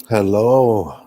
Hello.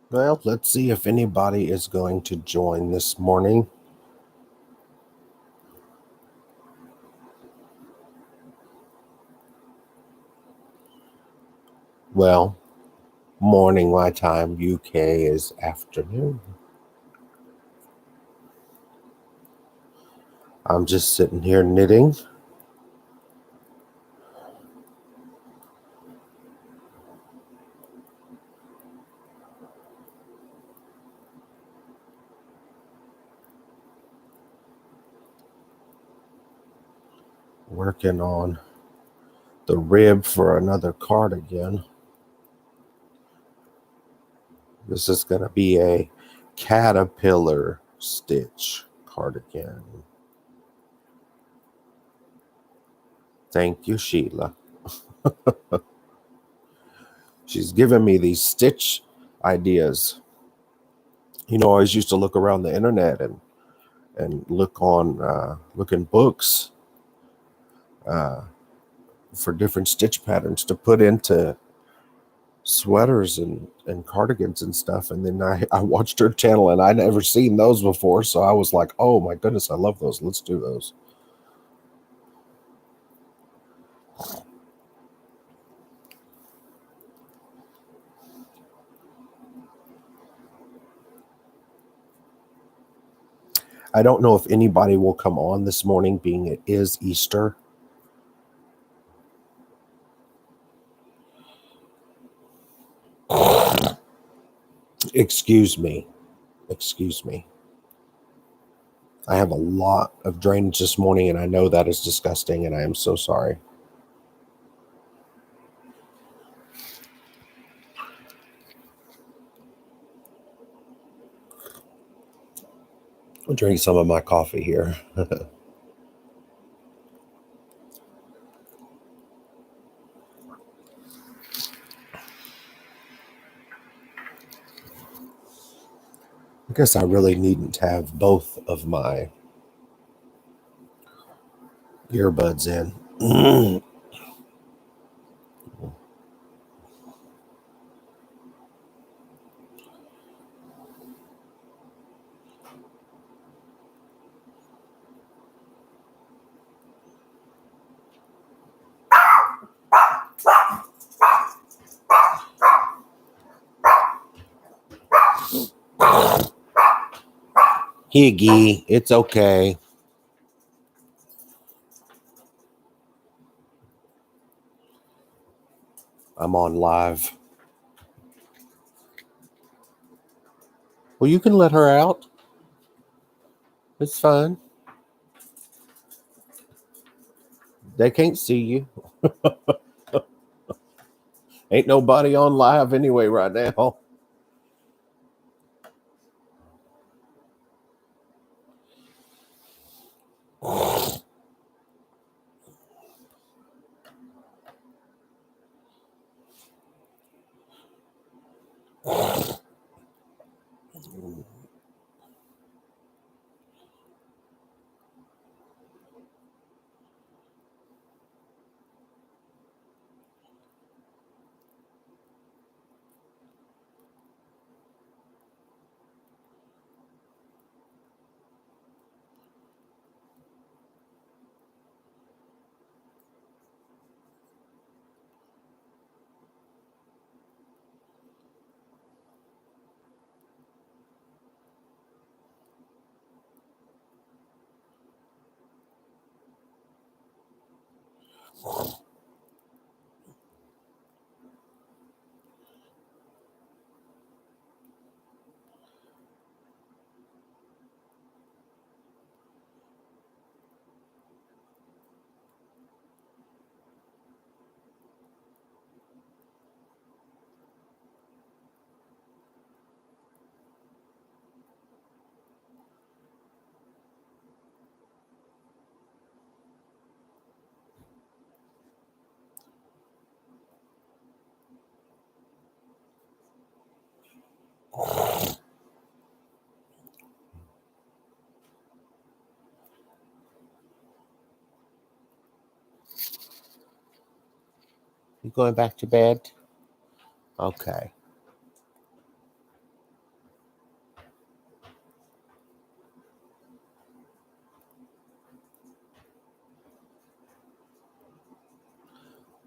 Well, let's see if anybody is going to join this morning. Well, morning my time, UK is afternoon. I'm just sitting here knitting. Working on the rib for another cardigan. This is going to be a caterpillar stitch cardigan. Thank you, Sheila. She's given me these stitch ideas. I always used to look around the internet and look in books uh, for different stitch patterns to put into sweaters and cardigans and stuff. And then I watched her channel and I'd never seen those before. So I was like, oh my goodness, I love those. Let's do those. I don't know if anybody will come on this morning, being it is Easter. Excuse me. Excuse me. I have a lot of drainage this morning, and I know that is disgusting, and I am so sorry. I'll drink some of my coffee here. I guess I really needn't have both of my earbuds in. Higgy, it's okay. I'm on live. Well, you can let her out. It's fine. They can't see you. Ain't nobody on live anyway right now. You going back to bed? Okay.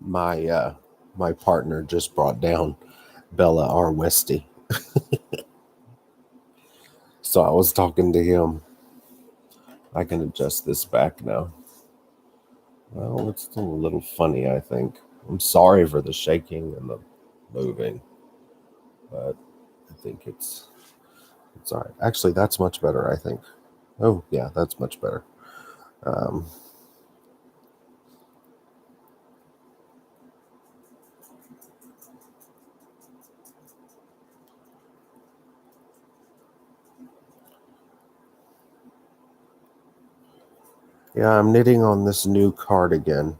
My partner just brought down Bella R. Westy. So I was talking to him. I can adjust this back now. Well, it's still a little funny, I think. I'm sorry for the shaking and the moving, but I think it's all right. Actually, that's much better, I think. Oh, yeah, that's much better. Um, yeah, I'm knitting on this new cardigan.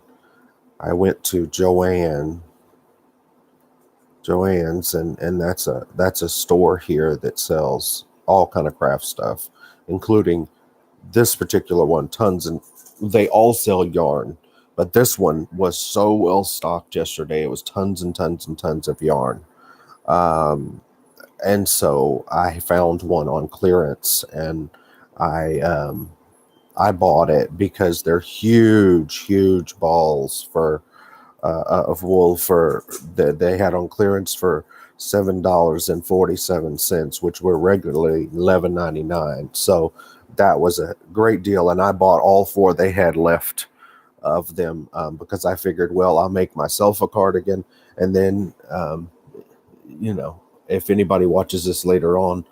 I went to Joann's, and that's a store here that sells all kind of craft stuff, including this particular one, tons, and they all sell yarn. But this one was so well stocked yesterday. It was tons and tons and tons of yarn. Um, and so I found one on clearance, and I um, I bought it because they're huge balls for of wool for that they had on clearance for $7.47, which were regularly $11.99. So that was a great deal, and I bought all four they had left of them because I figured, well, I'll make myself a cardigan, and then if anybody watches this later on,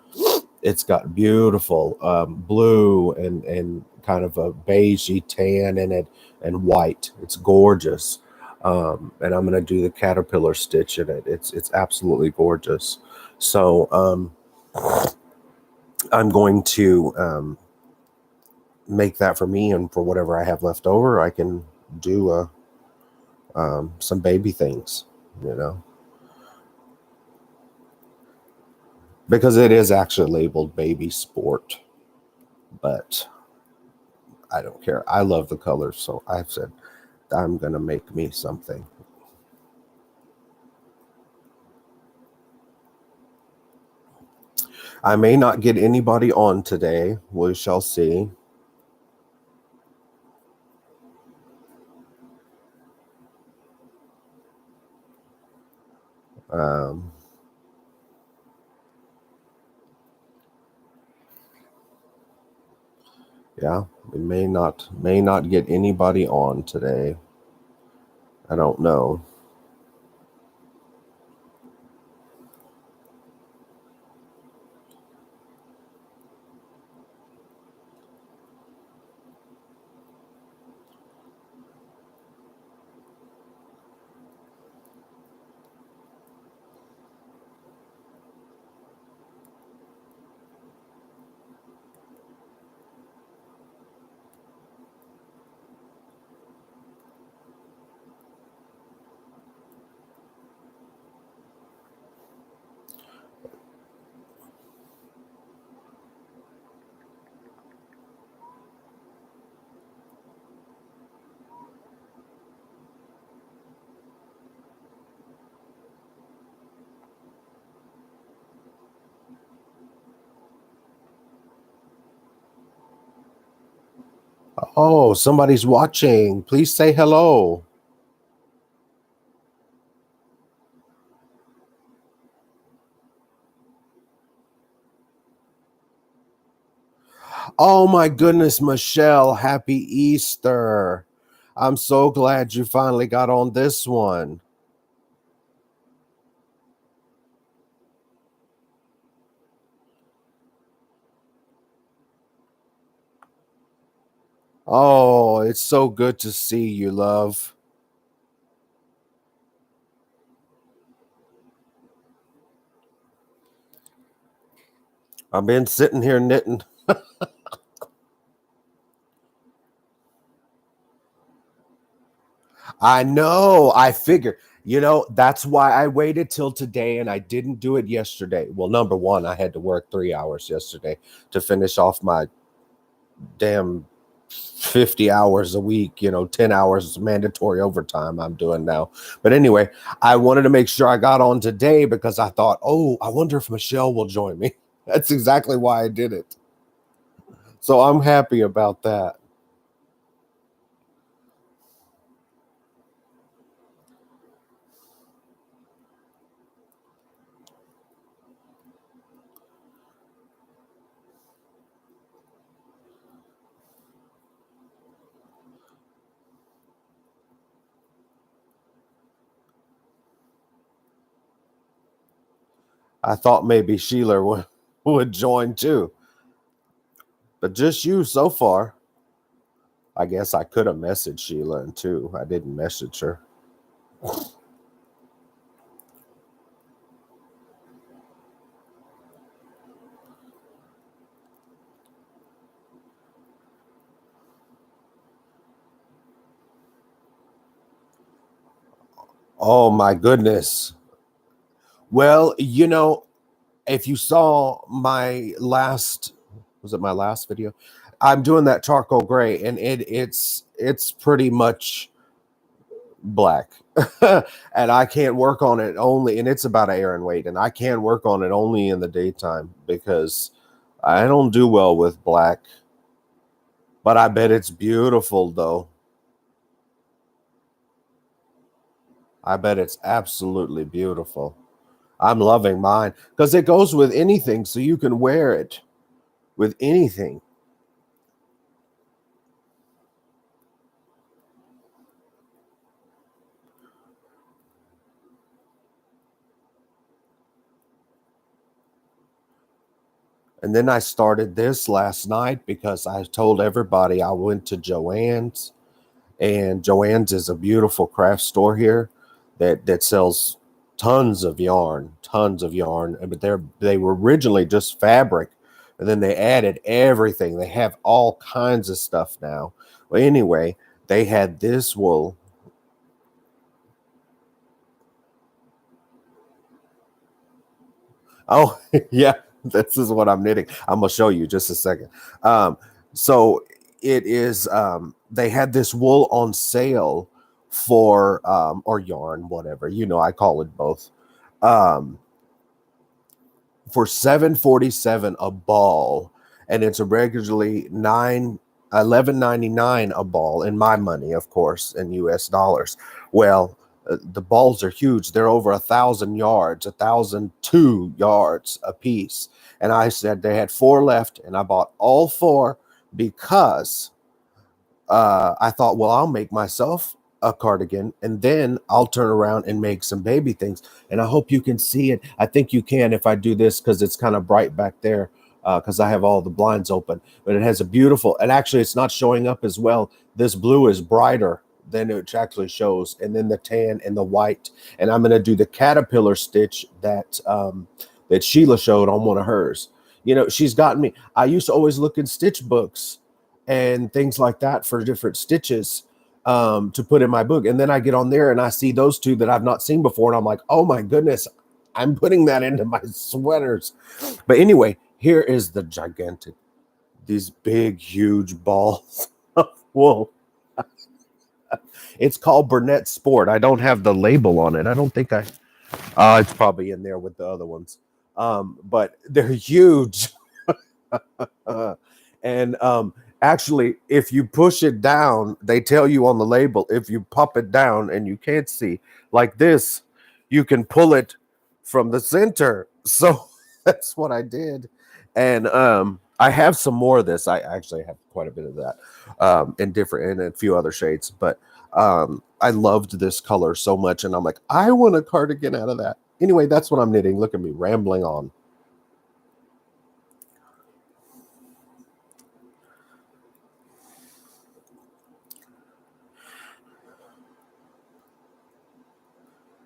it's got beautiful blue and kind of a beigey tan in it and white. It's gorgeous. And I'm going to do the caterpillar stitch in it. It's absolutely gorgeous. So I'm going to make that for me, and for whatever I have left over, I can do some baby things, you know, because it is actually labeled baby sport, but I don't care. I love the colors, so I've said I'm gonna make me something. I may not get anybody on today. We shall see. Um, yeah, we may not get anybody on today. I don't know. Oh, somebody's watching. Please say hello. Oh my goodness, Michelle, happy Easter. I'm so glad you finally got on this one. Oh, it's so good to see you, love. I've been sitting here knitting. I know. I figured, that's why I waited till today and I didn't do it yesterday. Well, number one, I had to work 3 hours yesterday to finish off my damn 50 hours a week, 10 hours mandatory overtime I'm doing now. But anyway, I wanted to make sure I got on today because I thought, oh, I wonder if Michelle will join me. That's exactly why I did it. So I'm happy about that. I thought maybe Sheila would join too, but just you so far. I guess I could have messaged Sheila and too. I didn't message her. Oh my goodness. Well, if you saw my last, was it my last video? I'm doing that charcoal gray, and it's pretty much black. And I can't work on it only, and it's about an Aaron weight, and I can't work on it only in the daytime because I don't do well with black. But I bet it's beautiful though. I bet it's absolutely beautiful. I'm loving mine because it goes with anything, so you can wear it with anything. And then I started this last night because I told everybody I went to Joann's, and Joann's is a beautiful craft store here that sells tons of yarn, but they were originally just fabric And then they added everything. They have all kinds of stuff now. Well, anyway, they had this wool. Oh, yeah, this is what I'm knitting. I'm gonna show you just a second. Um, so it is. They had this wool on sale for or yarn, whatever. I call it both. Um, for 7.47 a ball, and it's regularly 11.99 a ball in my money, of course, in US dollars. Well, the balls are huge. They're over 1,000 yards, 1,002 yards a piece. And I said they had four left, and I bought all four because I thought, well, I'll make myself a cardigan and then I'll turn around and make some baby things. And I hope you can see it. I think you can if I do this because it's kind of bright back there because I have all the blinds open. But it has a beautiful, and actually, it's not showing up as well. This blue is brighter than it actually shows, and then the tan and the white. And I'm going to do the caterpillar stitch that Sheila showed on one of hers. She's gotten me. I used to always look in stitch books and things like that for different stitches to put in my book. And then I get on there and I see those two that I've not seen before. And I'm like, oh my goodness, I'm putting that into my sweaters. But anyway, here is the gigantic, these big, huge balls of wool. It's called Burnett Sport. I don't have the label on it. I don't think it's probably in there with the other ones. But they're huge. And actually, if you push it down, they tell you on the label, if you pop it down and you can't see like this, you can pull it from the center. So that's what I did. And I have some more of this. I actually have quite a bit of that in a few other shades. But I loved this color so much. And I'm like, I want a cardigan out of that. Anyway, that's what I'm knitting. Look at me rambling on.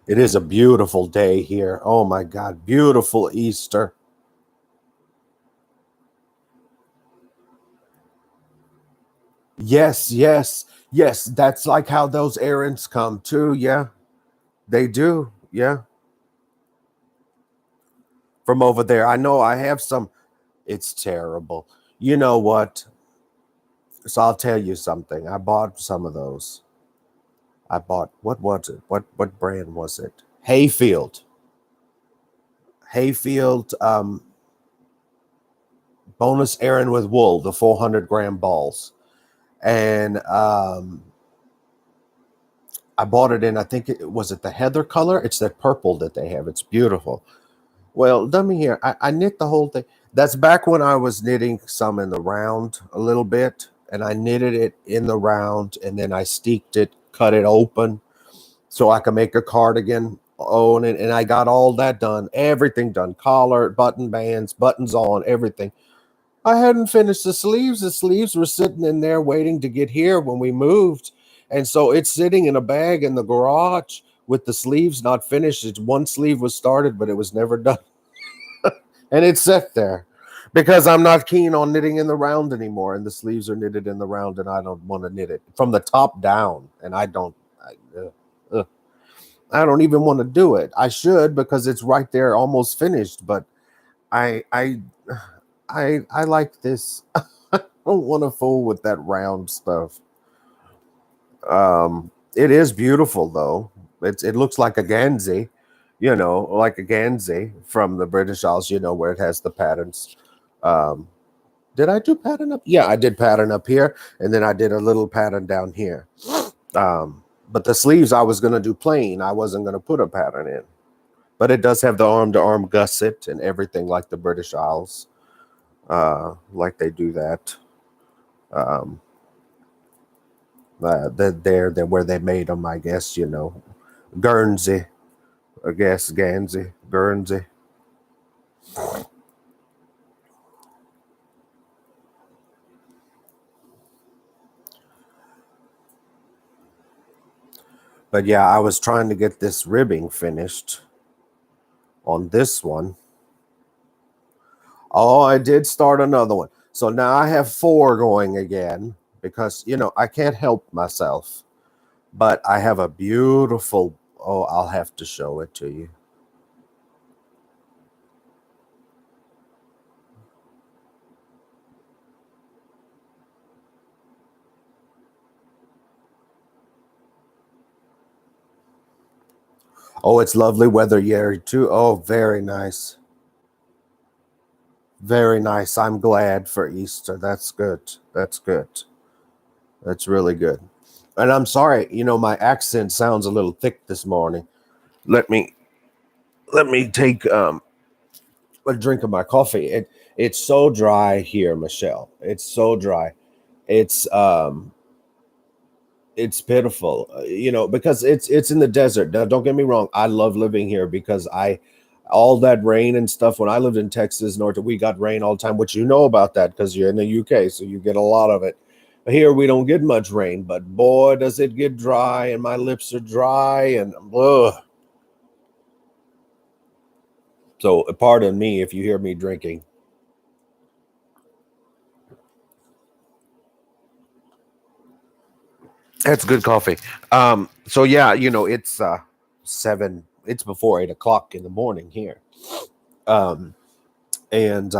It is a beautiful day here. Oh my God, beautiful Easter. Yes, yes, yes. That's like how those errands come too. Yeah, they do. Yeah, from over there. I know I have some. It's terrible. You know what? So I'll tell you something. I bought some of those. I bought, what was it? What brand was it? Hayfield. Hayfield bonus errand with wool, the 400-gram balls. And I bought it in, I think it was it the heather color. It's that purple that they have. It's beautiful. Well, let me hear. I knit the whole thing. That's back when I was knitting some in the round a little bit, and I knitted it in the round, and then I steeked it, cut it open, so I could make a cardigan. Oh, and I got all that done, everything done, collar, button bands, buttons on, everything. I hadn't finished the sleeves. The sleeves were sitting in there waiting to get here when we moved. And so it's sitting in a bag in the garage with the sleeves not finished. It's one sleeve was started, but it was never done. And it's set there because I'm not keen on knitting in the round anymore. And the sleeves are knitted in the round, and I don't want to knit it from the top down. And uh, I don't even want to do it. I should because it's right there, almost finished. But I, I, I like this. I don't want to fool with that round stuff. It is beautiful though. It looks like a Gansey, like a Gansey from the British Isles, where it has the patterns. Um, did I do pattern up? Yeah, I did pattern up here, and then I did a little pattern down here. But the sleeves I was gonna do plain. I wasn't gonna put a pattern in. But it does have the arm to arm gusset and everything like the British Isles, like they do that. Um, that where they made them, I guess, Guernsey, I guess, Gansey, Guernsey. But yeah, I was trying to get this ribbing finished on this one. Oh, I did start another one. So now I have four going again because, I can't help myself. But I have a beautiful, oh, I'll have to show it to you. Oh, it's lovely weather here too. Oh, very nice. Very nice. I'm glad for Easter. That's good. That's good. That's really good. And I'm sorry, my accent sounds a little thick this morning. Let me let me take a drink of my coffee. It's so dry here, Michelle. It's so dry. It's it's pitiful, because it's in the desert. Now, don't get me wrong. I love living here because I all that rain and stuff. When I lived in Texas, North, we got rain all the time, which you know about that because you're in the UK, so you get a lot of it. Here we don't get much rain, but boy, does it get dry, and my lips are dry, and ugh. So pardon me if you hear me drinking. That's good coffee. So yeah, it's 7. It's before 8 o'clock in the morning here. Um, and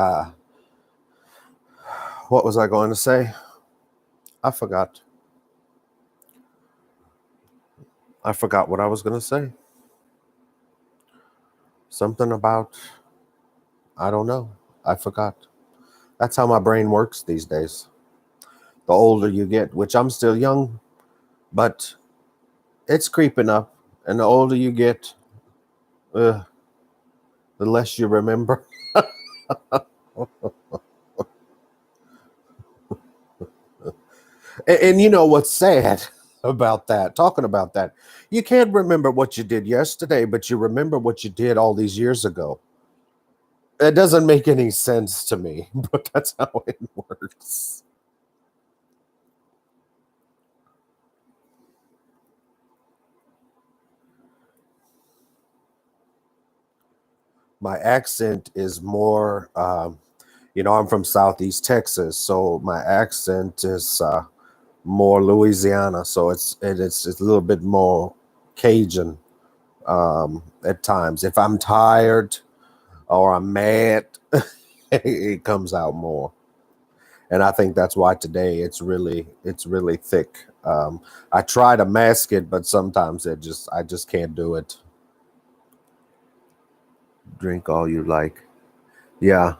what was I going to say? I forgot. I forgot what I was going to say. Something about, I don't know. I forgot. That's how my brain works these days. The older you get, which I'm still young, but it's creeping up. And the older you get, uh, the less you remember. And you know what's sad about that? Talking about that, you can't remember what you did yesterday, but you remember what you did all these years ago. It doesn't make any sense to me, but that's how it works. My accent is more, I'm from Southeast Texas, so my accent is more Louisiana. So it's a little bit more Cajun at times. If I'm tired or I'm mad, it comes out more. And I think that's why today it's really thick. I try to mask it, but sometimes I just can't do it. Drink all you like. Yeah,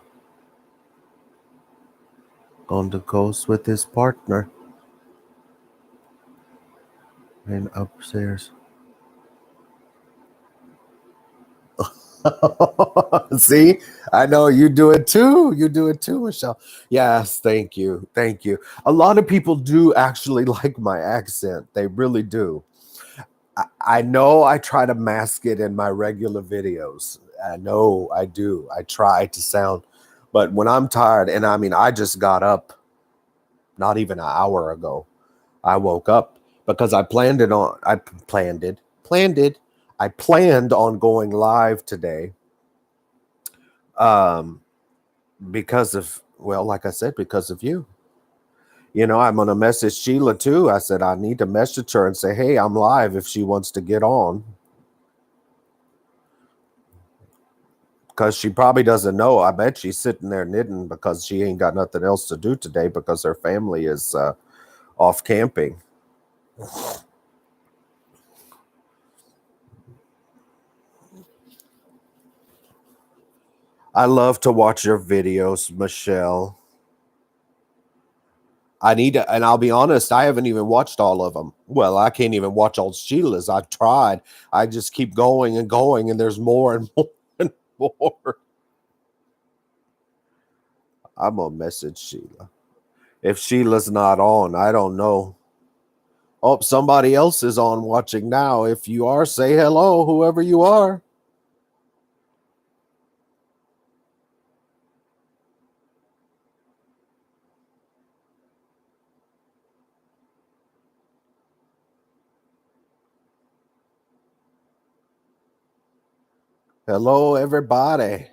on the coast with his partner and upstairs. See, I know you do it too. You do it too, Michelle. Yes, thank you. Thank you. A lot of people do actually like my accent. They really do. I know I try to mask it in my regular videos. I know I do. I try to sound, but when I'm tired, and I mean, I just got up not even an hour ago. I woke up because I planned it. I planned on going live today. Um, because of, well, like I said, because of you. I'm gonna message Sheila too. I said I need to message her and say, hey, I'm live if she wants to get on. Because she probably doesn't know. I bet she's sitting there knitting because she ain't got nothing else to do today because her family is off camping. I love to watch your videos, Michelle. I need to, and I'll be honest, I haven't even watched all of them. Well, I can't even watch all Sheila's. I've tried. I just keep going and going, and there's more and more and more. I'm gonna message Sheila. If Sheila's not on, I don't know. Oh, somebody else is on watching now. If you are, say hello, whoever you are. Hello, everybody.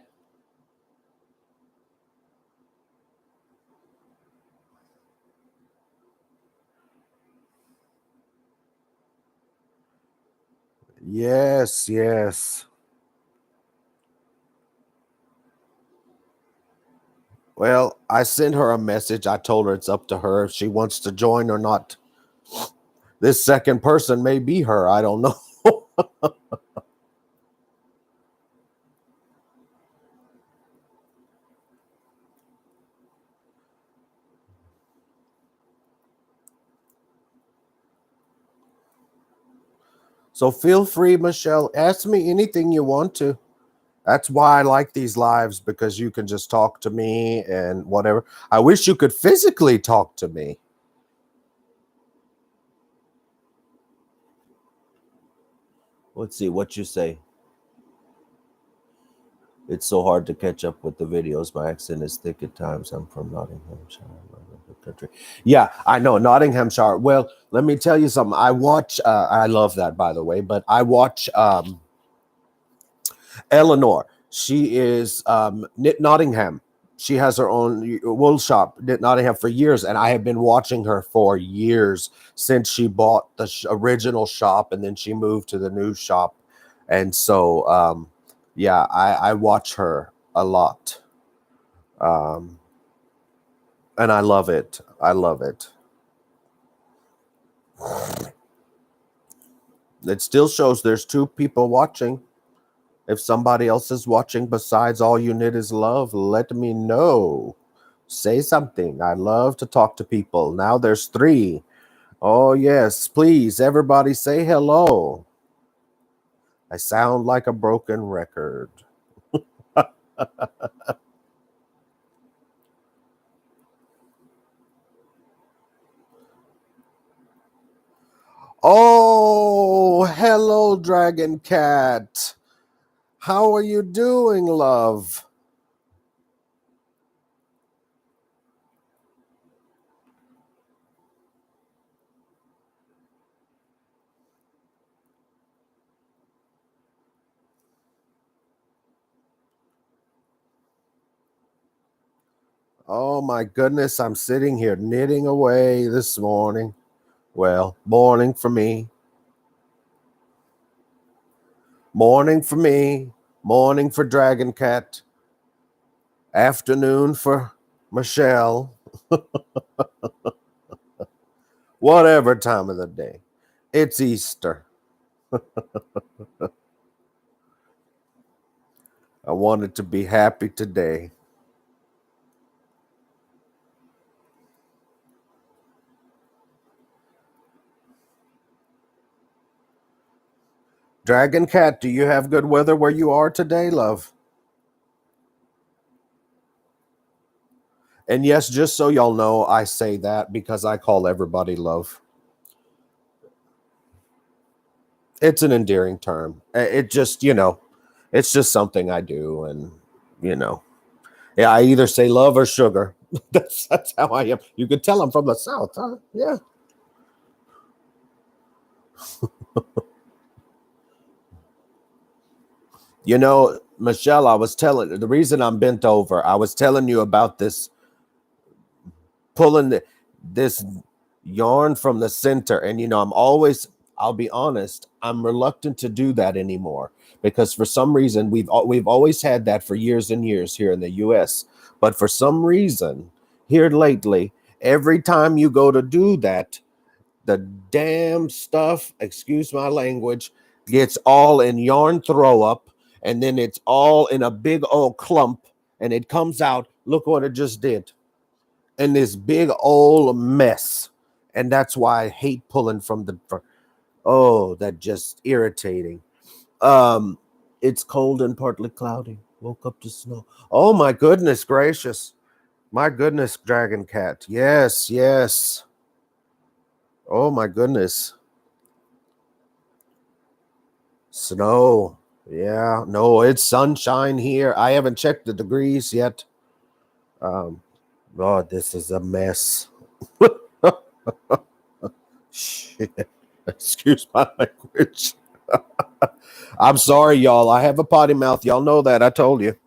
Yes, yes. Well, I sent her a message. I told her it's up to her if she wants to join or not. This second person may be her. I don't know. So feel free, Michelle. Ask me anything you want to. That's why I like these lives because you can just talk to me and whatever. I wish you could physically talk to me. Let's see what you say. It's so hard to catch up with the videos. My accent is thick at times. I'm from Nottinghamshire, country. Yeah, I know Nottinghamshire. Well, let me tell you something. I watch. I love that, by the way. But I watch Eleanor. She is Knit Nottingham. She has her own wool shop, Knit Nottingham, for years, and I have been watching her for years since she bought the original shop, and then she moved to the new shop, and so yeah, I watch her a lot, um, and I love it. I love it. It still shows there's two people watching. If somebody else is watching besides All You Need Is Love, let me know. Say something. I love to talk to people. Now there's three. Oh, yes. Please, everybody say hello. I sound like a broken record. Oh, hello, Dragon Cat. How are you doing, love? Oh, my goodness. I'm sitting here knitting away this morning. Well, morning for me. Morning for me, morning for Dragon Cat, afternoon for Michelle, whatever time of the day. It's Easter. I wanted to be happy today. Dragon Cat, do you have good weather where you are today, love? And yes, just so y'all know, I say that because I call everybody love. It's an endearing term. It just, it's just something I do. And, you know, yeah, I either say love or sugar. That's how I am. You could tell I'm from the South, huh? Yeah. Michelle, I was telling the reason I'm bent over, I was telling you about this pulling this yarn from the center. And, I'll be honest, I'm reluctant to do that anymore because for some reason we've always had that for years and years here in the US. But for some reason, here lately, every time you go to do that, the damn stuff, excuse my language, gets all in yarn throw up and then it's all in a big old clump and it comes out. Look what it just did in this big old mess. And that's why I hate pulling from oh, that just irritating. Um, it's cold and partly cloudy. Woke up to snow. Oh my goodness gracious. My goodness, Dragon Cat. Yes, yes. Oh my goodness. Snow. Yeah, no, it's sunshine here. I haven't checked the degrees yet. Um, God, this is a mess. Shit. Excuse my language. I'm sorry, y'all. I have a potty mouth. Y'all know that. I told you.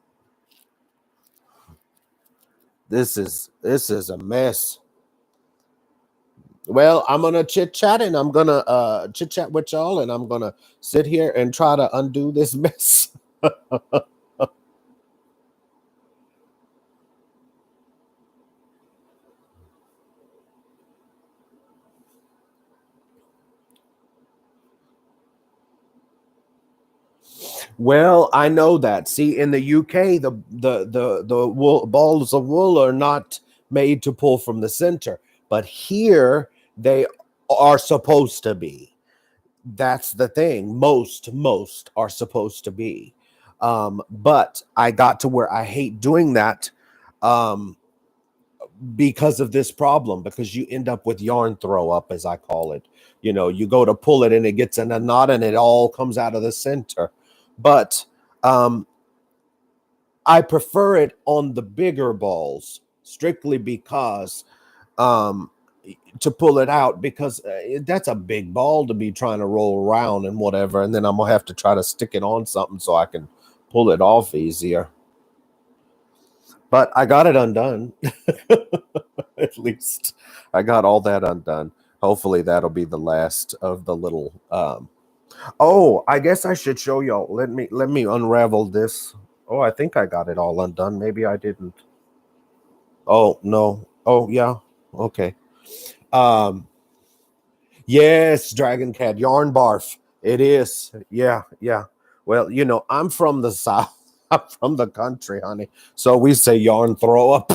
This is a mess. Well, I'm gonna chit chat and I'm gonna chit chat with y'all and I'm gonna sit here and try to undo this mess. Well, I know that. See, in the UK, the wool, balls of wool are not made to pull from the center, but here they are supposed to be. That's the thing. Most are supposed to be. But I got to where I hate doing that. Um, because of this problem, because you end up with yarn throw up, as I call it. You know, you go to pull it and it gets in a knot and it all comes out of the center. But um, I prefer it on the bigger balls strictly because um, to pull it out, because that's a big ball to be trying to roll around and whatever. And then I'm going to have to try to stick it on something so I can pull it off easier. But I got it undone. At least I got all that undone. Hopefully that'll be the last of the little oh, I guess I should show y'all. Let me unravel this. Oh, I think I got it all undone. Maybe I didn't. Oh, no. Oh, yeah. Okay. Um yes, Dragon Cat yarn barf. It is. Yeah, yeah. Well, you know, I'm from the south. I'm from the country, honey. So we say yarn throw up.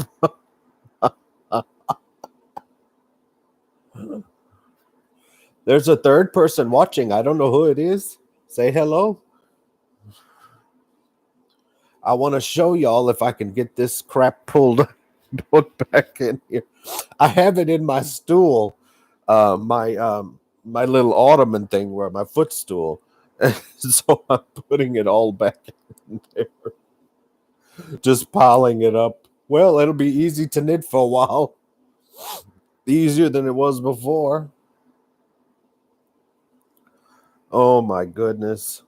There's a third person watching. I don't know who it is. Say hello. I want to show y'all if I can get this crap pulled put back in here. I have it in my stool, my little ottoman thing where my footstool. So I'm putting it all back in there, just piling it up. Well, it'll be easy to knit for a while. Easier than it was before. Oh my goodness.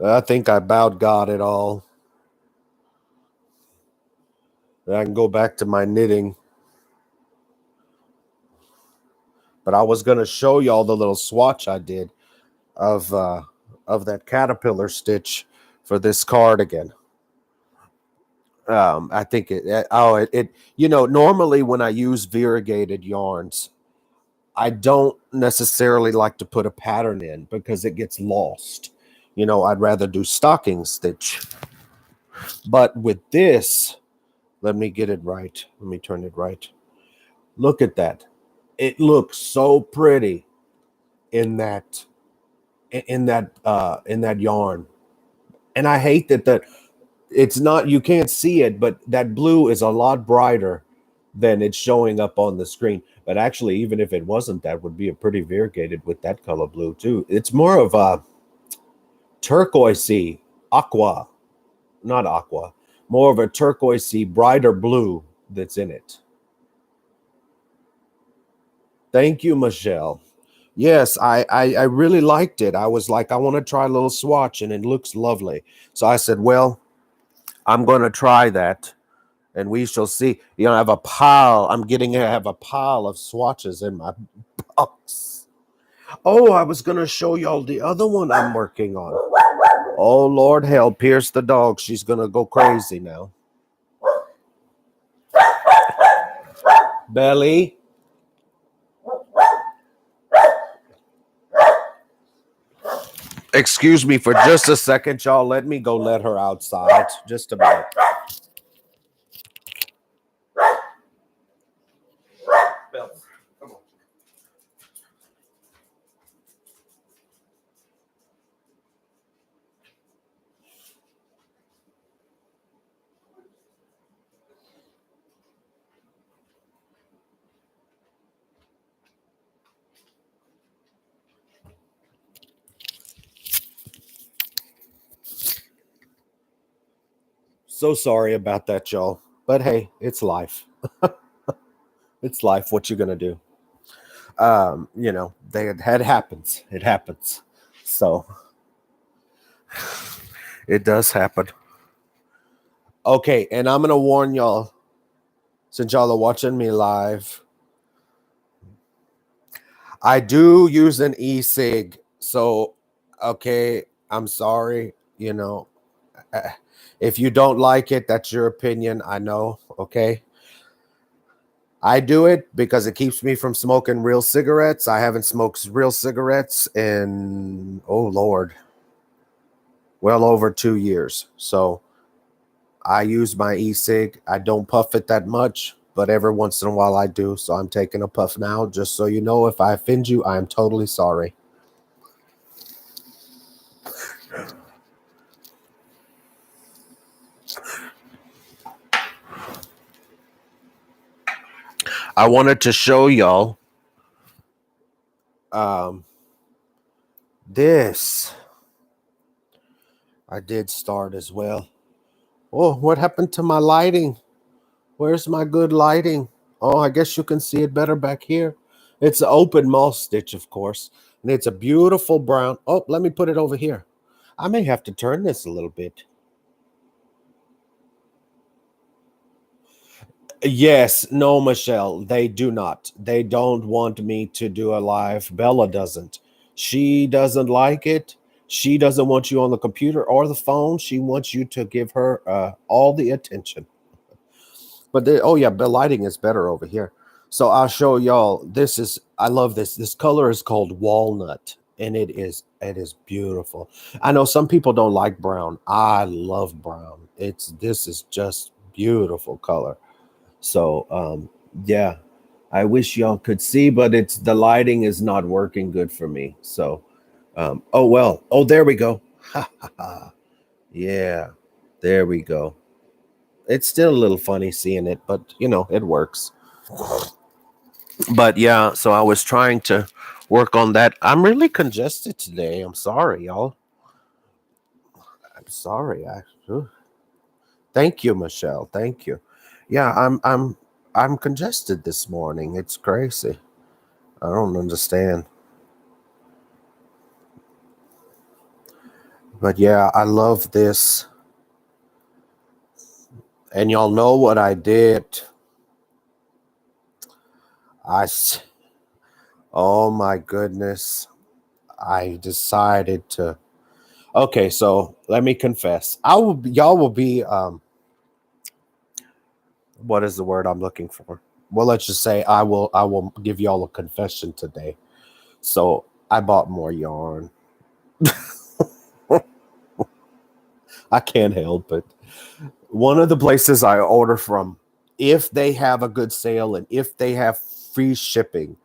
I think I bowed God it all. I can go back to my knitting. But I was gonna show y'all the little swatch I did of that caterpillar stitch for this cardigan. I think it you know, normally when I use variegated yarns, I don't necessarily like to put a pattern in because it gets lost. You know, I'd rather do stocking stitch. But with this, let me get it right. Let me turn it right. Look at that. It looks so pretty in that yarn. And I hate that it's not, you can't see it, but that blue is a lot brighter than it's showing up on the screen. But actually, even if it wasn't, that would be a pretty variegated with that color blue too. It's more of a turquoisey, aqua, not aqua, more of a turquoisey, brighter blue that's in it. Thank you, Michelle. Yes, I really liked it. I was like, I want to try a little swatch, and it looks lovely. So I said, well, I'm going to try that, and we shall see. You know, I have a pile. I have a pile of swatches in my box. Oh, I was going to show y'all the other one I'm working on. Oh, Lord help, Pierce the dog. She's going to go crazy now. Belly. Excuse me for just a second, y'all. Let me go let her outside. Just a minute. Bell, come on. So sorry about that, y'all. But hey, it's life. It's life. What you gonna do? You know, it happens. It happens. So it does happen. Okay, and I'm gonna warn y'all. since y'all are watching me live. I do use an e-cig, so okay, I'm sorry. Uh, if you don't like it, that's your opinion. I know. Okay. I do it because it keeps me from smoking real cigarettes. I haven't smoked real cigarettes in, oh Lord, well over 2 years. So I use my e-cig. I don't puff it that much, but every once in a while I do. So I'm taking a puff now, just so you know. If I offend you, I am totally sorry. I wanted to show y'all this. I did start as well. Oh, what happened to my lighting? Where's my good lighting? Oh, I guess you can see it better back here. It's an open moss stitch, of course. And it's a beautiful brown. Oh, let me put it over here. I may have to turn this a little bit. Yes, no, Michelle, they do not. They don't want me to do a live. Bella doesn't. She doesn't like it. She doesn't want you on the computer or the phone. She wants you to give her all the attention. But oh yeah, the lighting is better over here. So I'll show y'all. I love this. This color is called walnut, and it is beautiful. I know some people don't like brown. I love brown. This is just beautiful color. So yeah, I wish y'all could see, but the lighting is not working good for me. So oh well. Oh, there we go. Yeah, there we go. It's still a little funny seeing it, but it works. But yeah, so I was trying to work on that. I'm really congested today. I'm sorry, y'all. I'm sorry. Thank you, Michelle. Thank you. Yeah, I'm congested this morning. It's crazy. I don't understand. But yeah, I love this. And y'all know what I did. Oh my goodness. I decided to. Okay, so let me confess. Y'all will be what is the word I'm looking for? Well, let's just say I will give y'all a confession today. So I bought more yarn. I can't help it. One of the places I order from, if they have a good sale and if they have free shipping,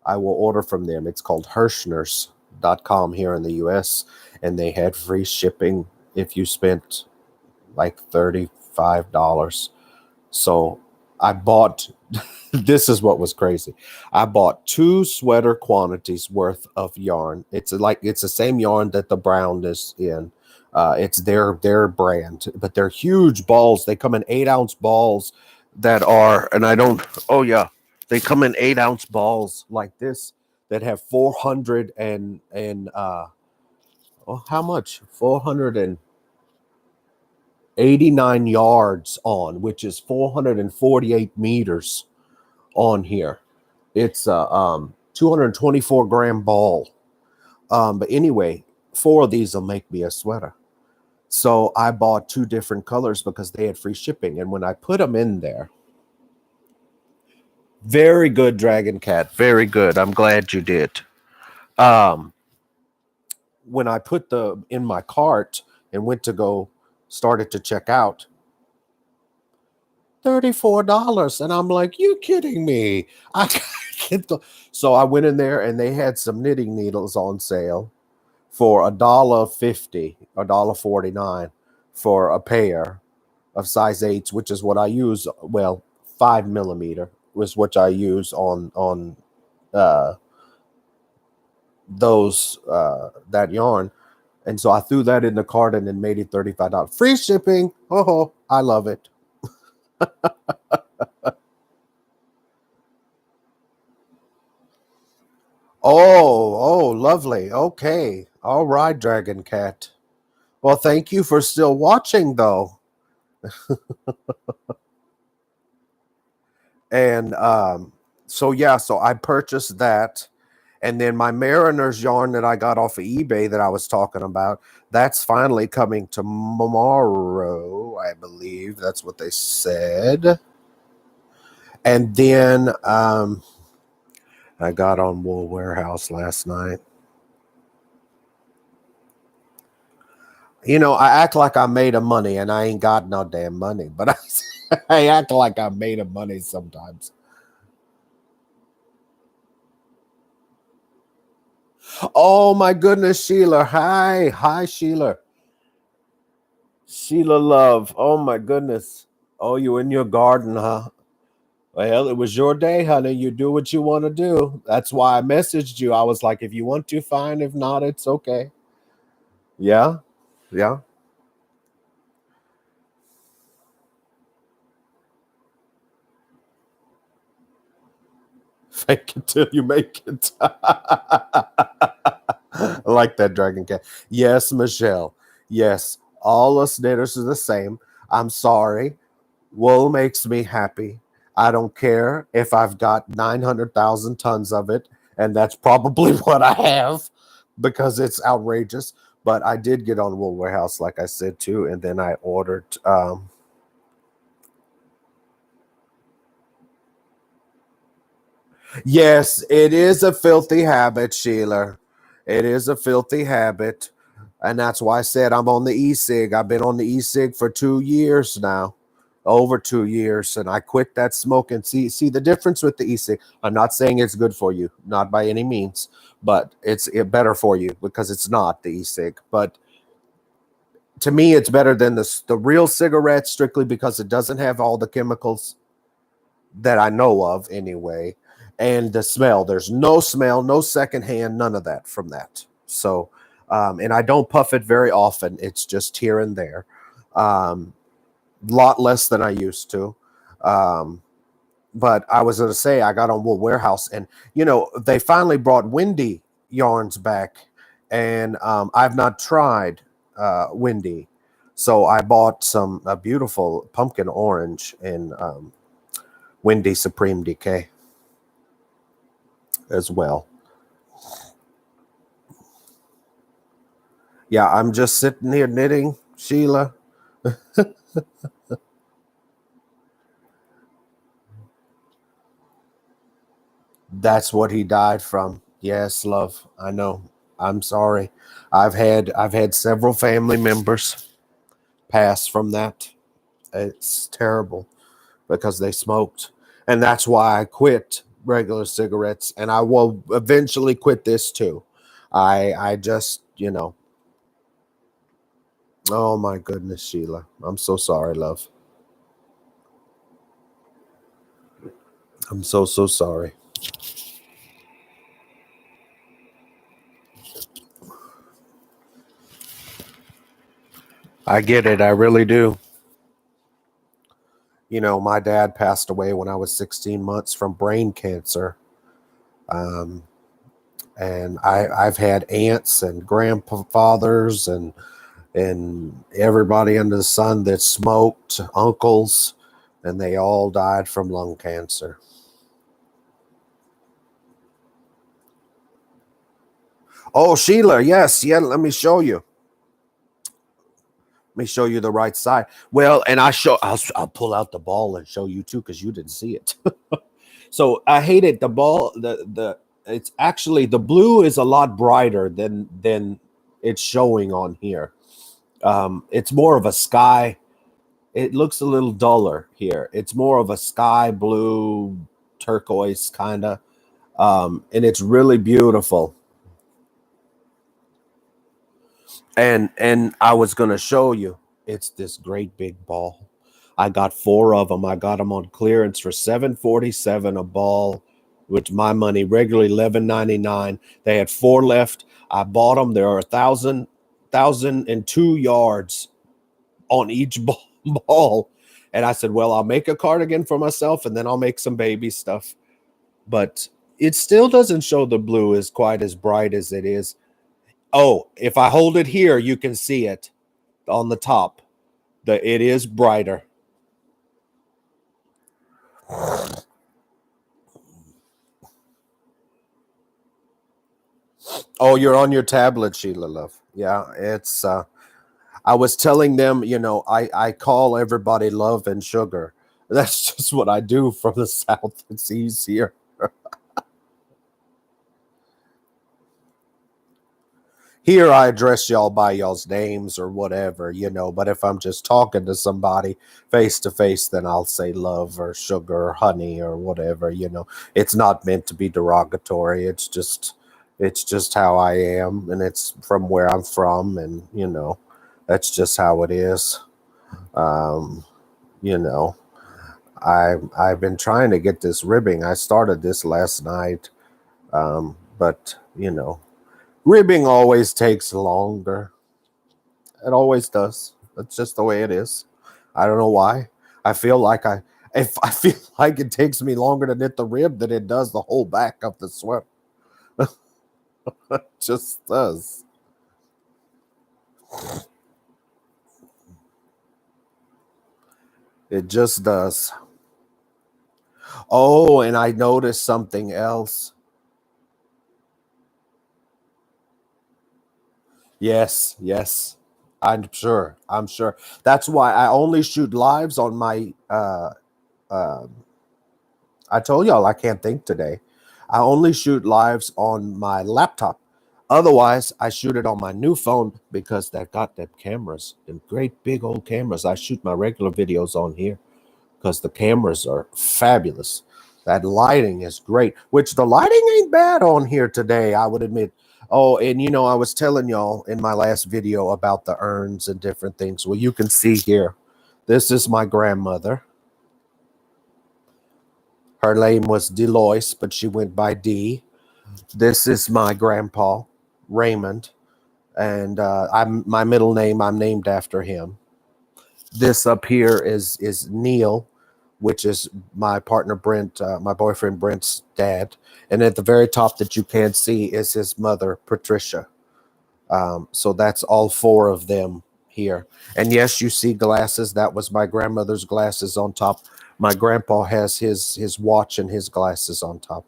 I will order from them. It's called Hirschners.com here in the US, and they had free shipping if you spent like $35. So I bought, this is what was crazy. I bought 2 sweater quantities worth of yarn. It's the same yarn that the brown is in. It's their brand, but they're huge balls. They come in 8-ounce balls that are, and I don't, oh yeah, they come in 8-ounce balls like this that have 400 oh, how much? 489 yards on, which is 448 meters on here. It's a 224 gram ball. But anyway, 4 of these will make me a sweater. So I bought 2 different colors because they had free shipping. And when I put them in there, very good, Dragon Cat. Very good. I'm glad you did. Um, when I put the in my cart and went to go started to check out, $34. And I'm like, you kidding me? I get the so I went in there and they had some knitting needles on sale for $1.50, $1.49 for a pair of size 8s, which is what I use. Well, 5 millimeter was what I use on uh those that yarn. And so I threw that in the cart and then made it $35. Free shipping. Oh, I love it. Oh, lovely. Okay. All right, Dragon Cat. Well, thank you for still watching, though. And so yeah, so I purchased that. And then my Mariners yarn that I got off of eBay that I was talking about, that's finally coming tomorrow, I believe. That's what they said. And then I got on Wool Warehouse last night. You know, I act like I made a money and I ain't got no damn money, but I act like I made a money sometimes. Oh my goodness, Sheila. Hi. Hi, Sheila. Sheila Love. Oh my goodness. Oh, you in your garden, huh? Well, it was your day, honey. You do what you want to do. That's why I messaged you. I was like, if you want to, fine. If not, it's okay. Yeah. Yeah. Fake it till you make it. I like that Dragon Cat. Yes, Michelle. Yes. All us knitters are the same. I'm sorry. Wool makes me happy. I don't care if I've got 900,000 tons of it, and that's probably what I have because it's outrageous. But I did get on Wool Warehouse, like I said too, and then I ordered. Yes, it is a filthy habit, Sheila. It is a filthy habit, and that's why I said I'm on the e-cig. I've been on the e-cig for 2 years now, over 2 years, and I quit that smoking. See the difference with the e-cig. I'm not saying it's good for you, not by any means, but better for you because it's not the e-cig. But to me, it's better than the real cigarette strictly because it doesn't have all the chemicals that I know of anyway. And the smell, there's no smell, no secondhand, none of that from that. So, and I don't puff it very often. It's just here and there. Lot less than I used to. Um, but I was going to say, I got on Wool Warehouse and, you know, they finally brought Windy yarns back. And I've not tried Windy. So I bought a beautiful pumpkin orange in Windy Supreme Decay as well. Yeah, I'm just sitting here knitting, Sheila. That's what he died from. Yes, love. I know. I'm sorry. I've had several family members pass from that. It's terrible because they smoked. And that's why I quit regular cigarettes and I will eventually quit this too. I just, oh my goodness, Sheila. I'm so sorry, love. I'm so sorry. I get it. I really do. You know, my dad passed away when I was 16 months from brain cancer. Um, and I've had aunts and grandfathers and everybody under the sun that smoked, uncles, and they all died from lung cancer. Oh, Sheila, yes, yeah. Let me show you. Let me show you the right side. Well, and I'll pull out the ball and show you too because you didn't see it. So I hate it. The ball, the it's actually the blue is a lot brighter than it's showing on here. It's more of a sky. It looks a little duller here. It's more of a sky blue, turquoise kind of, and it's really beautiful. And I was gonna show you. It's this great big ball. I got four of them. I got them on clearance for 747 a ball, which my money regularly 11.99. They had four left. I bought them. There are 1,002 yards on each ball. And I said, well, I'll make a cardigan for myself and then I'll make some baby stuff. But it still doesn't show the blue is quite as bright as it is. Oh, if I hold it here, you can see it on the top. It is brighter. Oh, you're on your tablet, Sheila Love. Yeah, it's I was telling them, I call everybody love and sugar. That's just what I do from the South. It's easier. Here I address y'all by y'all's names or whatever, but if I'm just talking to somebody face to face, then I'll say love or sugar or honey or whatever. It's not meant to be derogatory. It's just how I am, and it's from where I'm from, and that's just how it is. Um, you know, I've been trying to get this ribbing. I started this last night, but ribbing always takes longer. It always does. That's just the way it is. I don't know why. I feel like I if I feel like it takes me longer to knit the rib than it does the whole back of the sweater. It just does. It just does. Oh, and I noticed something else. Yes, yes. I'm sure. I'm sure. That's why I only shoot lives on my I told y'all I can't think today. I only shoot lives on my laptop. Otherwise, I shoot it on my new phone because that got them cameras, them great big old cameras. I shoot my regular videos on here because the cameras are fabulous. That lighting is great, which the lighting ain't bad on here today, I would admit. Oh, and I was telling y'all in my last video about the urns and different things. Well, you can see here, this is my grandmother. Her name was Deloise, but she went by D. This is my grandpa, Raymond, and I'm my middle name. I'm named after him. This up here is Neil, which is my partner Brent, my boyfriend Brent's dad, and at the very top that you can't see is his mother Patricia. So that's all four of them here. And yes, you see glasses. That was my grandmother's glasses on top. My grandpa has his watch and his glasses on top.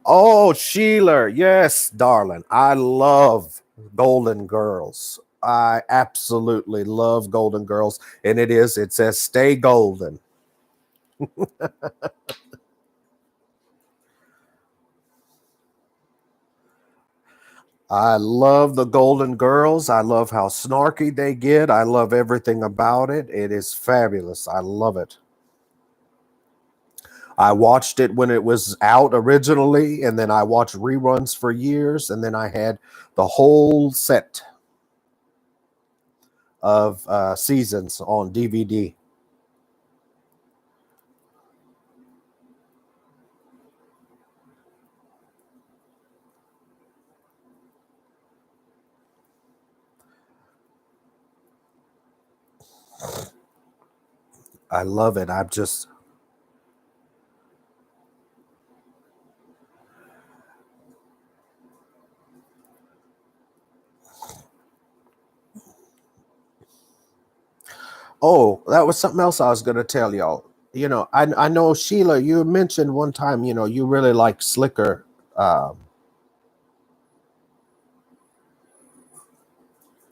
Oh, Sheila. Yes, darling. I love Golden Girls. I absolutely love Golden Girls. And it says stay golden. I love the Golden Girls. I love how snarky they get. I love everything about it. It is fabulous. I love it. I watched it when it was out originally, and then I watched reruns for years, and then I had the whole set of seasons on DVD. I love it. I'm just Oh, that was something else I was going to tell y'all. I know Sheila. You mentioned one time. You really like Slicker.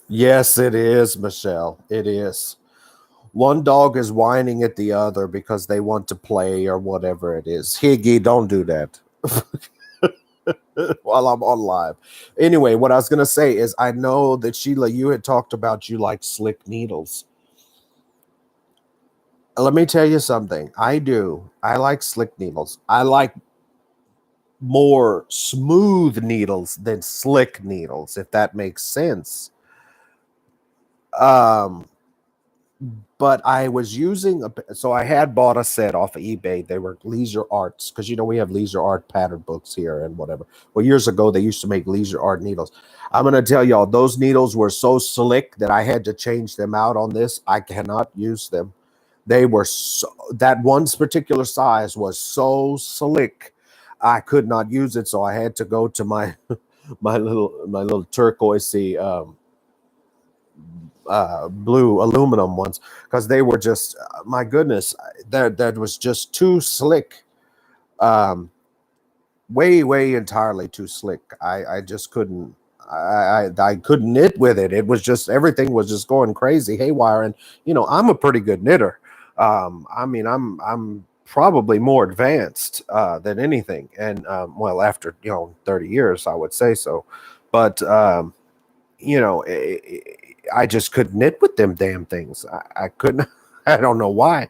Yes, it is, Michelle. It is. One dog is whining at the other because they want to play or whatever it is. Higgy, don't do that while I'm on live. Anyway, what I was going to say is I know that Sheila, you had talked about you like slick needles. Let me tell you something. I do. I like slick needles. I like more smooth needles than slick needles, if that makes sense. Um, but I was using so I had bought a set off of eBay. They were Leisure Arts because we have Leisure Art pattern books here and whatever. Well, years ago they used to make Leisure Art needles. I'm gonna tell y'all those needles were so slick that I had to change them out on this. I cannot use them. They were that one particular size was so slick, I could not use it. So I had to go to my my little turquoisey blue aluminum ones because they were just my goodness, that was just too slick. Um, way entirely too slick. I just couldn't. I couldn't knit with it. It was just everything was just going crazy haywire. And I'm a pretty good knitter. I mean, I'm probably more advanced than anything. And well, after 30 years, I would say so. But I just couldn't knit with them damn things. I couldn't. I don't know why.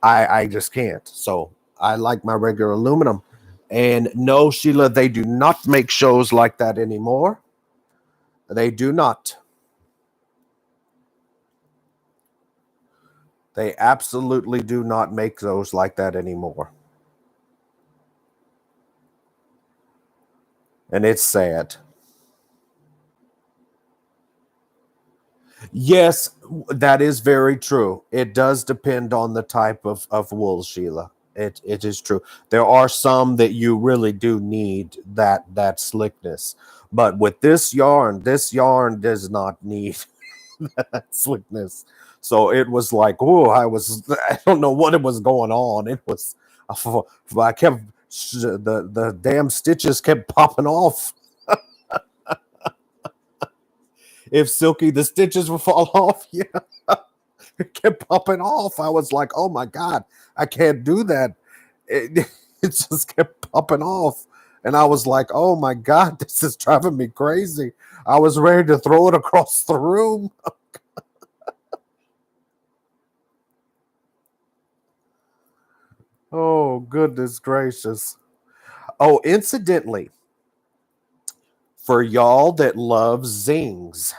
I just can't. So I like my regular aluminum. And no, Sheila, they do not make shows like that anymore. They do not. They absolutely do not make those like that anymore. And it's sad. Yes, that is very true. It does depend on the type of wool, Sheila. It is true. There are some that you really do need that slickness. But with this yarn does not need that slickness. So it was like, oh, I don't know what it was going on. It was, I kept, the damn stitches kept popping off. If Silky, the stitches would fall off, yeah, it kept popping off. I was like, oh my God, I can't do that. It, it just kept popping off. And I was like, oh my God, this is driving me crazy. I was ready to throw it across the room. Oh, goodness gracious. Oh, incidentally, for y'all that love zings,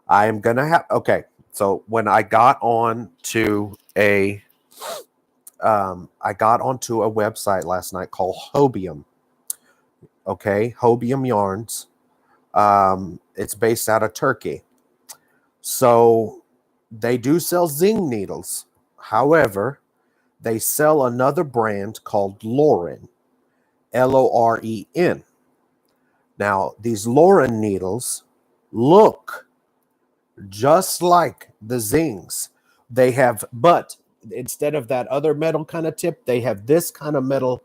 I am going to have, okay. So when I got on to I got onto a website last night called Hobium. Okay, Hobium Yarns. It's based out of Turkey. So they do sell zing needles. However, they sell another brand called Loren, Loren. Now, these Loren needles look just like the zings. They have, but instead of that other metal kind of tip, they have this kind of metal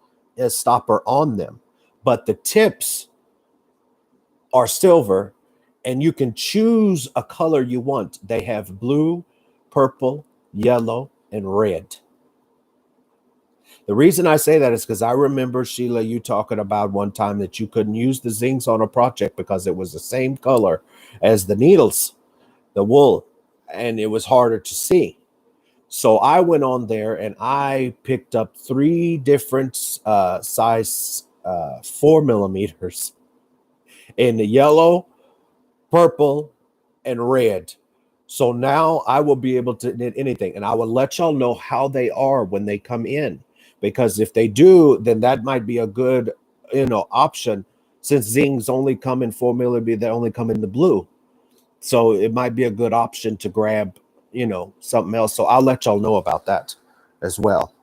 stopper on them. But the tips are silver, and you can choose a color you want. They have blue, purple, yellow, and red. The reason I say that is because I remember, Sheila, you talking about one time that you couldn't use the zings on a project because it was the same color as the needles, the wool, and it was harder to see. So I went on there and I picked up 3 different size 4 millimeters in the yellow, purple, and red. So now I will be able to knit anything, and I will let y'all know how they are when they come in, because if they do, then that might be a good option, since zings only come in 4 millimeter, they only come in the blue. So it might be a good option to grab something else. So I'll let y'all know about that as well,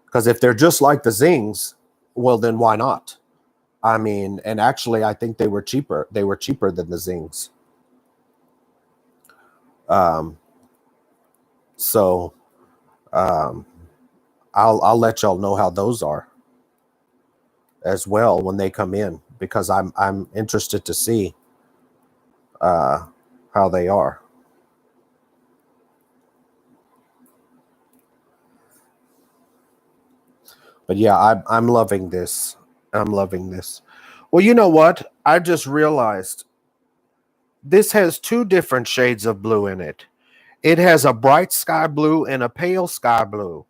because if they're just like the zings, well, then why not? I mean, and actually I think they were cheaper than the zings. So I'll let y'all know how those are as well when they come in, because I'm interested to see how they are. But yeah, I'm loving this. I'm loving this. Well, you know what? I just realized this has 2 different shades of blue in it. It has a bright sky blue and a pale sky blue.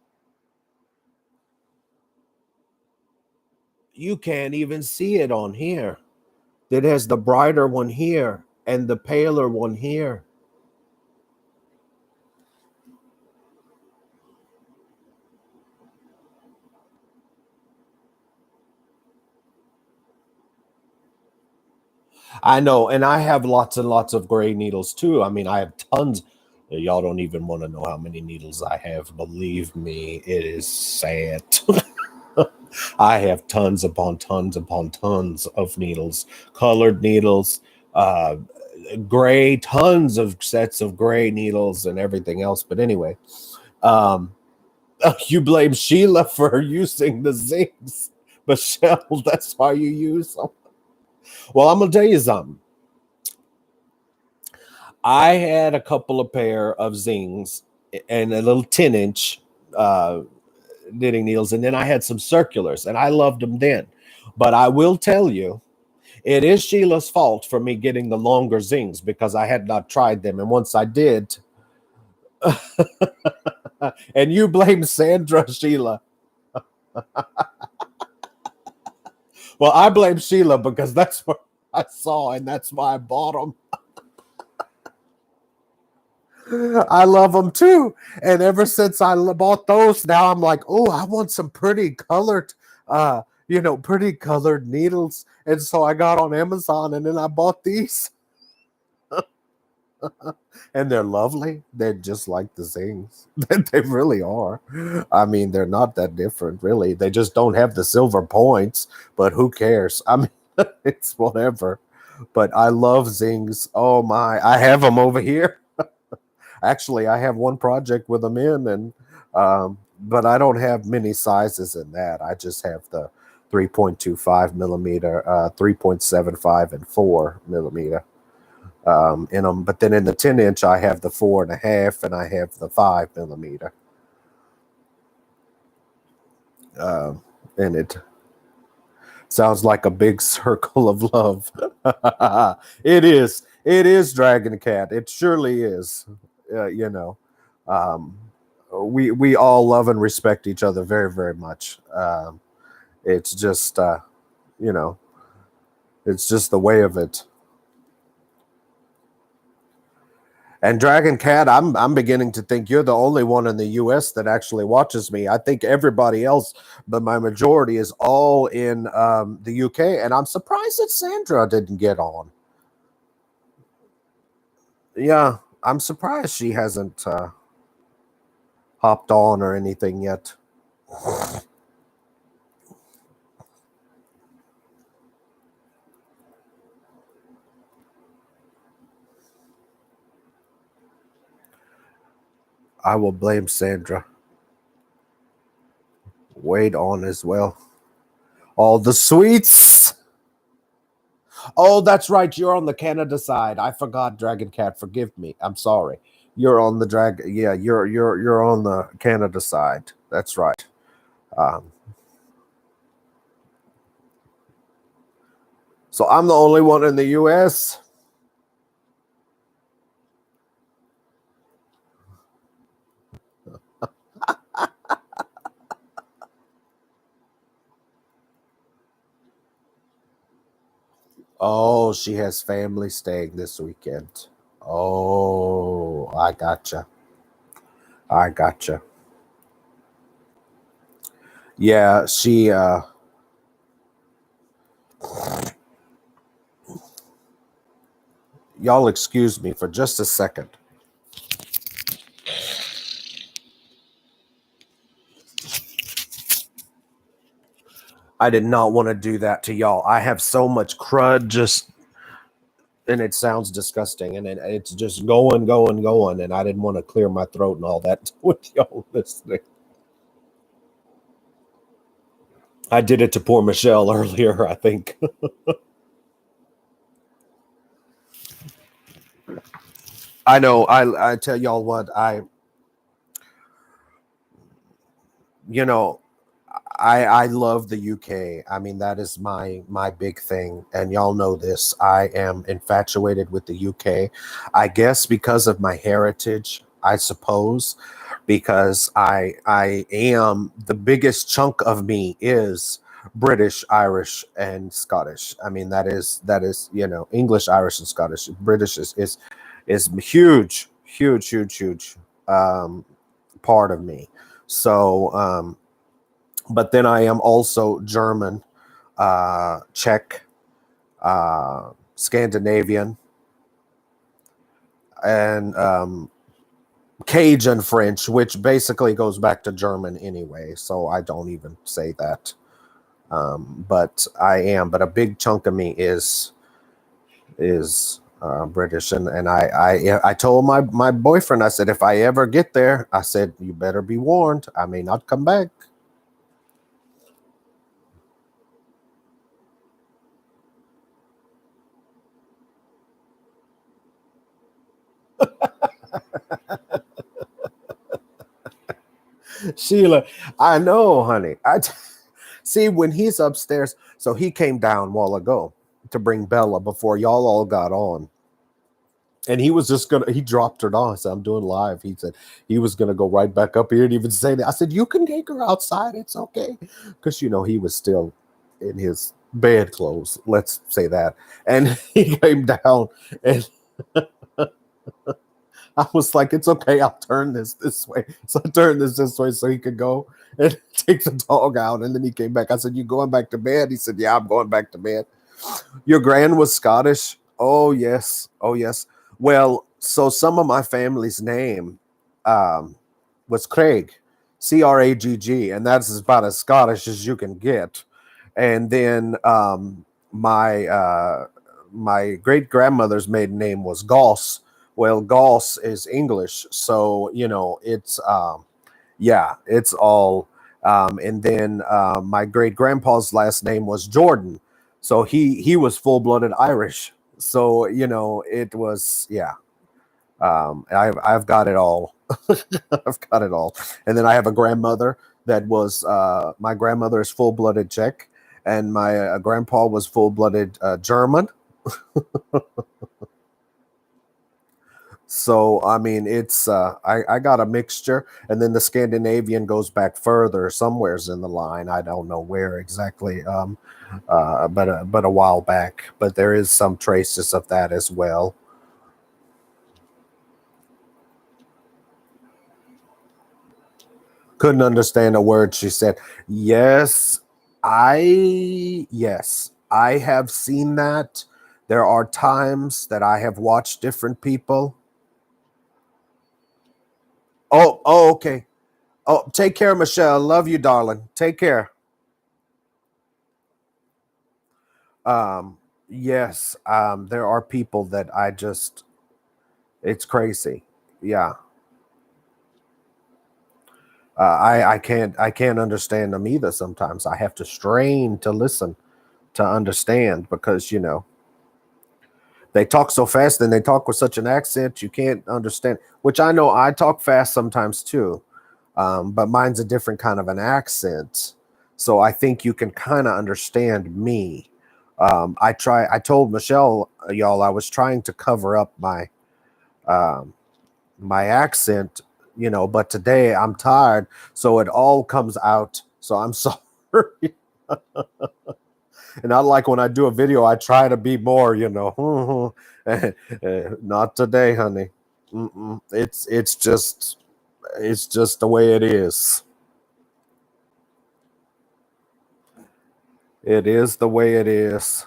You can't even see it on here. It has the brighter one here and the paler one here. I know, and I have lots and lots of gray needles too. I mean, I have tons. Y'all don't even want to know how many needles I have. Believe me, it is sad. I have tons upon tons upon tons of needles, colored needles, gray, tons of sets of gray needles and everything else. But anyway, you blame Sheila for using the zings. Michelle, that's why you use them. Well, I'm gonna tell you something. I had a couple of pair of zings and a little 10-inch uh, knitting needles, and then I had some circulars, and I loved them then. But I will tell you, it is Sheila's fault for me getting the longer zings because I had not tried them, and once I did, and you blame Sandra, Sheila. Well, I blame Sheila because that's what I saw, and that's why I bought them. I love them too. And ever since I bought those, now I'm like, oh, I want some pretty colored, pretty colored needles. And so I got on Amazon and then I bought these. And they're lovely. They're just like the Zings. They really are. I mean, they're not that different, really. They just don't have the silver points, but who cares? I mean, it's whatever. But I love Zings. Oh my, I have them over here. Actually, I have one project with them in, and but I don't have many sizes in that. I just have the 3.25 millimeter, 3.75, and 4 millimeter in them. But then in the 10-inch, I have the 4.5, and I have the 5 millimeter. And it sounds like a big circle of love. It is. It is Dragon Cat. It surely is. Um, we all love and respect each other very, very much. It's just it's just the way of it. And Dragon Cat, I'm beginning to think you're the only one in the U.S. that actually watches me. I think everybody else, but my majority is all in the U.K. And I'm surprised that Sandra didn't get on. Yeah, I'm surprised she hasn't hopped on or anything yet. I will blame Sandra. Wait on as well. All the sweets. Oh, that's right. You're on the Canada side. I forgot, Dragon Cat. Forgive me. I'm sorry. You're on the drag. Yeah, you're on the Canada side. That's right. Um, so I'm the only one in the U.S. Oh, she has family staying this weekend. Oh, I gotcha. I gotcha. Yeah, she y'all excuse me for just a second. I did not want to do that to y'all. I have so much crud just and it sounds disgusting and it's just going, going, going. And I didn't want to clear my throat and all that with y'all listening. I did it to poor Michelle earlier, I think. I know. I tell y'all what, you know, I love the UK. I mean, that is my big thing, and y'all know this. I am infatuated with the UK. I guess because of my heritage, I suppose, because I am the biggest chunk of me is British, Irish, and Scottish. I mean, that is English, Irish, and Scottish. British is huge, huge, huge, huge um, part of me. So. But then I am also German, Czech, Scandinavian, and Cajun French, which basically goes back to German anyway. So I don't even say that. But I am. But a big chunk of me is British, and I told my boyfriend, I said, if I ever get there, I said, you better be warned. I may not come back. Sheila, I know, honey. See when he's upstairs. So he came down a while ago to bring Bella before y'all all got on. And he was just gonna, he dropped her down. I said, I'm doing live. He said he was gonna go right back up. He didn't even say that. I said, you can take her outside. It's okay. Because, he was still in his bed clothes. Let's say that. And he came down and I was like, it's okay. I'll turn this way. So I turned this way so he could go and take the dog out. And then he came back. I said, you going back to bed? He said, yeah, I'm going back to bed. Your grand was Scottish? Oh, yes. Oh, yes. Well, so some of my family's name um, was Craig, Cragg, and that's about as Scottish as you can get. And then my great grandmother's maiden name was Goss. Well, Goss is English, so it's yeah, it's all. And then my great grandpa's last name was Jordan, so he was full blooded Irish. So it was, yeah. I've got it all. I've got it all. And then I have a grandmother that was my grandmother is full blooded Czech, and my grandpa was full blooded German. So I mean, it's I got a mixture, and then the Scandinavian goes back further, somewheres in the line. I don't know where exactly, but a while back. But there is some traces of that as well. Couldn't understand a word she said. Yes, I have seen that. There are times that I have watched different people. Oh, okay. Oh, take care, Michelle. Love you, darling. Take care. Um, yes, there are people that I just, it's crazy. Yeah. I can't understand them either. Sometimes I have to strain to listen to understand because they talk so fast and they talk with such an accent you can't understand. Which I know I talk fast sometimes too, but mine's a different kind of an accent. So I think you can kind of understand me. I told Michelle, y'all, I was trying to cover up um, my accent, but today I'm tired, so it all comes out. So I'm sorry. And not like when I do a video, I try to be more, not today, honey. It's just the way it is. It is the way it is.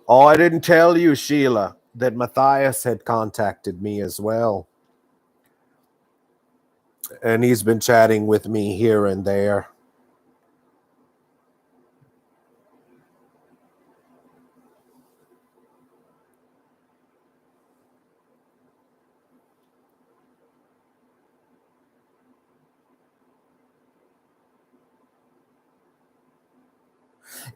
Oh, I didn't tell you, Sheila, that Matthias had contacted me as well, and he's been chatting with me here and there.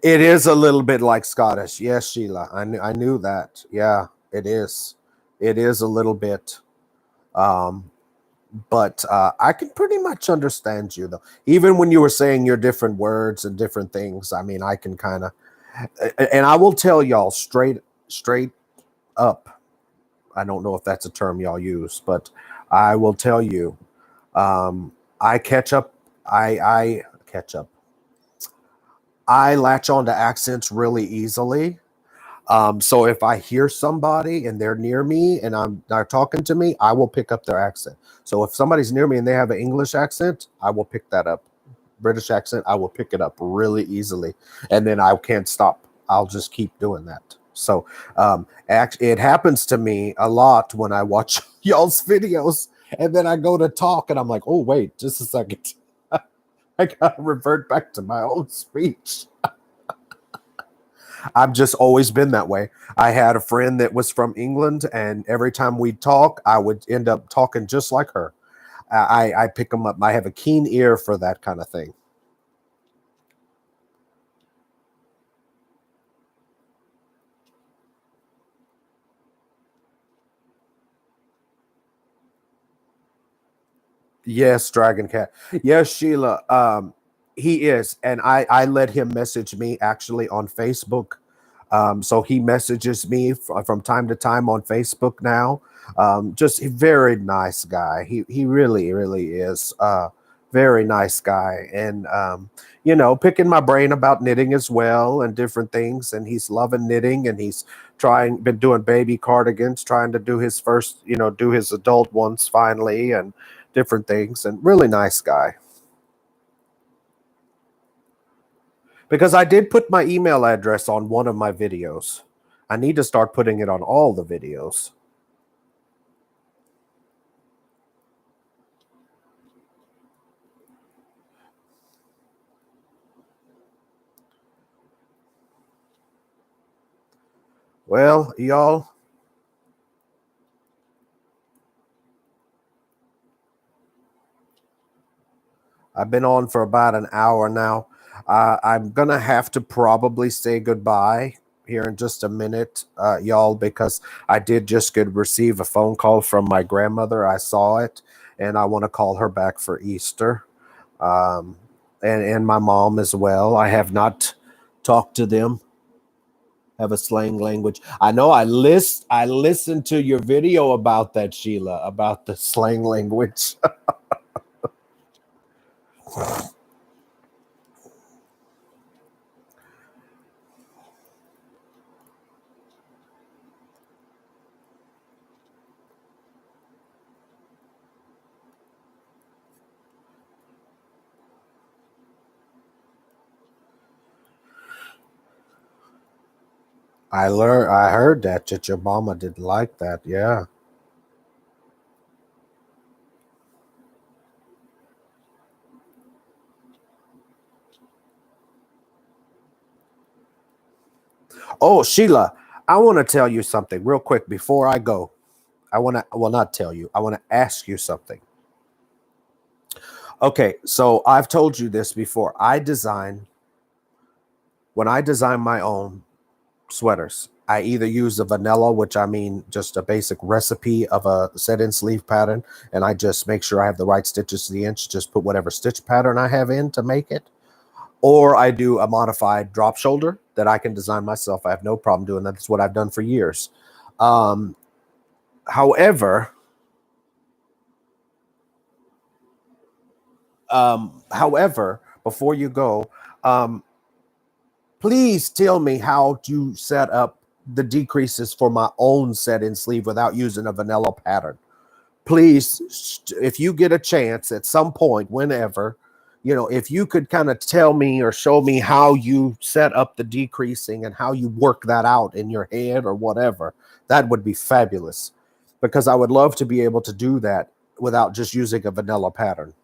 It is a little bit like Scottish. Yes, Sheila. I knew that. Yeah, it is. It is a little bit. Um, but I can pretty much understand you though. Even when you were saying your different words and different things, I mean, I can kind of, and I will tell y'all straight up. I don't know if that's a term y'all use, but I will tell you, I catch up. I catch up. I latch on to accents really easily. So if I hear somebody and they're near me and they're talking to me, I will pick up their accent. So if somebody's near me and they have an English accent, I will pick that up. British accent, I will pick it up really easily, and then I can't stop. I'll just keep doing that. So it happens to me a lot when I watch y'all's videos, and then I go to talk, and I'm like, oh wait, just a second, I gotta revert back to my own speech. I've just always been that way. I had a friend that was from England, and every time we'd talk, I would end up talking just like her. I pick them up. I have a keen ear for that kind of thing. Yes, Dragon Cat. Yes, Sheila. He is, and I let him message me actually on Facebook. So he messages me from time to time on Facebook now. Just a very nice guy. He really really is. Very nice guy, and picking my brain about knitting as well and different things. And he's loving knitting, and he's been doing baby cardigans, trying to do his first, do his adult ones finally, and different things. And really nice guy. Because I did put my email address on one of my videos. I need to start putting it on all the videos. Well, y'all, I've been on for about an hour now. I'm going to have to probably say goodbye here in just a minute, y'all, because I did just receive a phone call from my grandmother. I saw it, and I want to call her back for Easter. Um, and my mom as well. I have not talked to them. Have a slang language. I know I listened to your video about that, Sheila, about the slang language. I heard that your mama didn't like that. Yeah. Oh, Sheila, I want to tell you something real quick before I go. I want to, well, not tell you. I want to ask you something. Okay, so I've told you this before. When I design my own sweaters, I either use the vanilla, which I mean just a basic recipe of a set-in sleeve pattern, and I just make sure I have the right stitches to the inch, just put whatever stitch pattern I have in to make it. Or I do a modified drop shoulder that I can design myself. I have no problem doing that. That's what I've done for years. Um, however, before you go, um, please tell me how to set up the decreases for my own set-in sleeve without using a vanilla pattern. Please, if you get a chance at some point, whenever, if you could kind of tell me or show me how you set up the decreasing and how you work that out in your head or whatever, that would be fabulous, because I would love to be able to do that without just using a vanilla pattern.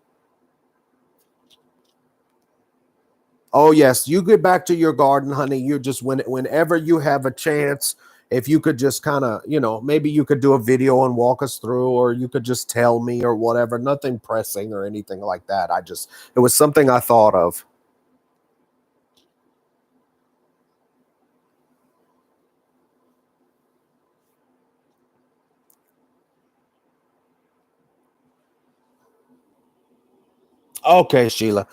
Oh yes, you get back to your garden, honey. You just whenever you have a chance, if you could just kind of, maybe you could do a video and walk us through, or you could just tell me or whatever. Nothing pressing or anything like that. It was something I thought of. Okay, Sheila.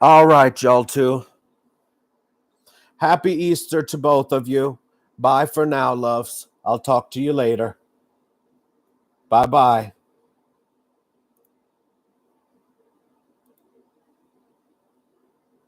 All right, y'all too. Happy Easter to both of you. Bye for now, loves. I'll talk to you later. Bye bye.